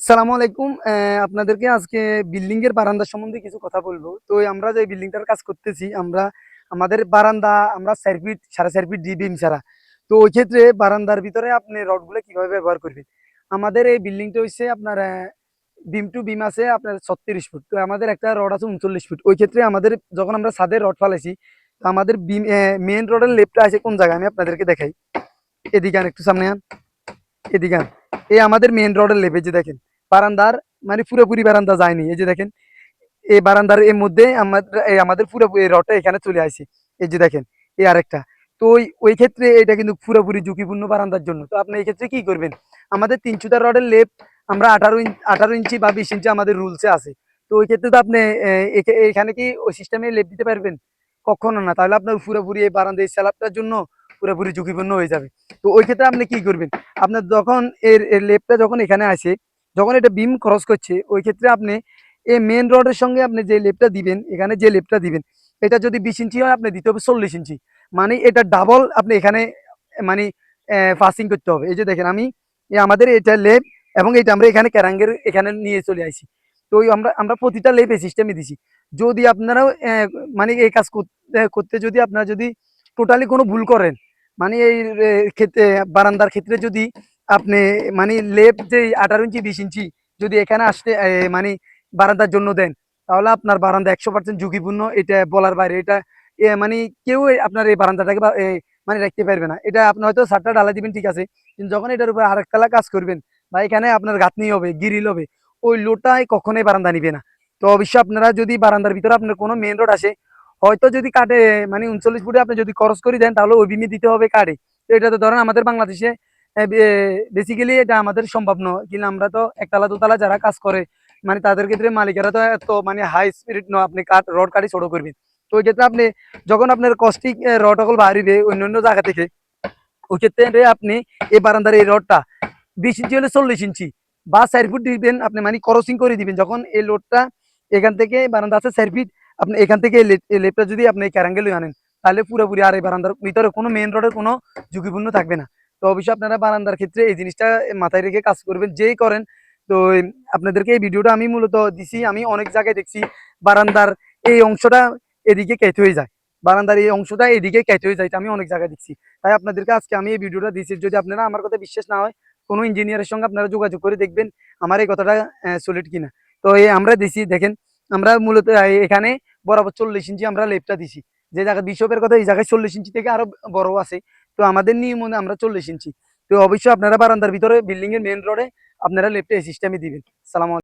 সালামু আলাইকুম। আপনাদেরকে আজকে বিল্ডিং এর বারান্দা সম্বন্ধে কিছু কথা বলবো। তো আমরা যে বিল্ডিংটার কাজ করতেছি, আমাদের বারান্দা আমরা 4 ফিট 4.5 ফিট দিই বিম ছাড়া। তো ওই ক্ষেত্রে বারান্দার ভিতরে আপনি রডগুলো কিভাবে ব্যবহার করবেন? আমাদের এই বিল্ডিংটা হচ্ছে আপনার বিম টু বিম আছে আপনার 36 ফুট। তো আমাদের একটা রড আছে 39 ফুট। ওই ক্ষেত্রে আমাদের যখন আমরা ছাদে রড ফালাইছি, তো আমাদের বিম মেইন রডের লেপটা আছে কোন জায়গায় আমি আপনাদেরকে দেখাই। এদিকে আন, একটু সামনে আন, এদিকে আন। এই আমাদের মেইন রোডের লেভে যে দেখেন বারান্দার, মানে পুরোপুরি বারান্দা যায়নি, এই যে দেখেন এই বারান্দার এর মধ্যে আমাদের পুরোপুরি রডটা এখানে চলে আসে। এই যে দেখেন এই আরেকটা। তো ওই ক্ষেত্রে এটা কিন্তু পুরোপুরি ঝুঁকিপূর্ণ বারান্দার জন্য। তো আপনি এই ক্ষেত্রে কি করবেন? আমাদের 3 সুতা রডের লেপ আমরা 18 ইঞ্চি বা 20 ইঞ্চি আমাদের রুলসে আছে। তো ওই ক্ষেত্রে তো আপনি এখানে কি ওই সিস্টেমে লেপ দিতে পারবেন? কখনো না। তাহলে আপনার পুরোপুরি এই বারান্দা এই স্ল্যাবটার জন্য পুরোপুরি ঝুঁকিপূর্ণ হয়ে যাবে। তো ওই ক্ষেত্রে আপনি কি করবেন? আপনার যখন এর লেপটা যখন এখানে আসে, যখন এটা বিম ক্রস করছে, ওই ক্ষেত্রে আপনি এই মেন রডের সঙ্গে আপনি যে লেপটা দিবেন, এখানে যে লেপটা দিবেন, এটা যদি 20 ইঞ্চি হয় আপনি দিতে হবে 40 ইঞ্চি। মানে এটা ডাবল আপনি এখানে মানে পাসিং করতে হবে। এই যে দেখেন আমি আমাদের এটা লেপ এবং এটা আমরা এখানে ক্যারাঙ্গের এখানে নিয়ে চলে আসি। তো ওই আমরা প্রতিটা লেপ এই সিস্টেমে দিছি। যদি আপনারাও মানে এই কাজ করতে করতে যদি আপনারা যদি টোটালি কোনো ভুল করেন, মানে এই ক্ষেত্রে বারান্দার ক্ষেত্রে যদি আপনি মানে লেপ যে 18 ইঞ্চি 20 ইঞ্চি যদি এখানে আসতে মানে বারান্দার জন্য দেন, তাহলে আপনার বারান্দা 100% ঝুঁকিপূর্ণ। এটা বলার বাইরে। এটা মানে কেউ আপনার এই বারান্দাটাকে মানে রাখতে পারবে না। এটা আপনি হয়তো ছাদটা ঢালাই দিবেন, ঠিক আছে, কিন্তু যখন এটার উপর আরেকতলা কাজ করবেন বা এখানে আপনার গাঁথনি হবে, গিরিল হবে, ওই লোটাই কখনোই বারান্দা নিবে না। তো অবশ্যই আপনারা যদি বারান্দার ভিতরে আপনার কোনো মেন রোড আসে, হয়তো যদি কাটে মানে 39 ফুটে আপনি যদি খরচ করে দেন, তাহলে ওই বিমে দিতে হবে কাটে। তো এটা তো ধরেন আমাদের বাংলাদেশে বেসিক্যালি এটা আমাদের সম্ভব নয়, কিন্তু আমরা তো একতলা দোতলা যারা কাজ করে মানে তাদের ক্ষেত্রে মালিকেরা তো এত মানে হাই স্পিরিট নয় আপনি রড কাটি ছোট করবেন। তো ওই ক্ষেত্রে আপনি যখন আপনার কস্টিক রড সকল বাড়িবে অন্য অন্য জায়গা থেকে, ওই ক্ষেত্রে আপনি এই বারান্দার এই রডটা 20 ইঞ্চি হলে 40 ইঞ্চি বা 4 ফুট দিবেন আপনি, মানে ক্রসিং করে দিবেন। যখন এই লোডটা এখান থেকে বারান্দা আছে 4 ফিট, আপনি এখান থেকে এই লেপটা যদি আপনি ক্যারাঙ্গেল আনেন, তাহলে পুরোপুরি আর এই বারান্দার ভিতরে কোনো মেন রোডের কোনো ঝুঁকিপূর্ণ থাকবে না। তো অবশ্যই আপনারা বারান্দার ক্ষেত্রে এই জিনিসটা মাথায় রেখে কাজ করবেন যেই করেন। তো আপনাদেরকে এই ভিডিওটা আমি মূলত দিছি, আমি অনেক জায়গায় দেখছি বারান্দার এই অংশটা এদিকে কেটে হয়ে যায়, বারান্দার এই অংশটা এদিকে কেটে হয়ে যায়, এটা আমি অনেক জায়গায় দেখছি। তাই আপনাদেরকে আজকে আমি এই ভিডিওটা দিচ্ছি। যদি আপনারা আমার কথা বিশ্বাস না হয়, কোনো ইঞ্জিনিয়ারের সঙ্গে আপনারা যোগাযোগ করে দেখবেন আমার এই কথাটা সলিড কিনা। তো এই আমরা দিছি দেখেন, আমরা মূলত এখানে বরাবর 40 ইঞ্চি আমরা লেপটা দিছি। যে জায়গায় বিশপের কথা, এই জায়গায় 40 ইঞ্চি থেকে আরো বড় আছে। তো আমাদের নিয়ম মনে আমরা 40 ইঞ্চি। তো অবশ্যই আপনারা বারান্দার ভিতরে বিল্ডিং এর মেন রোডে আপনারা লেপটা এই সিস্টেমে দিবেন। সালাম।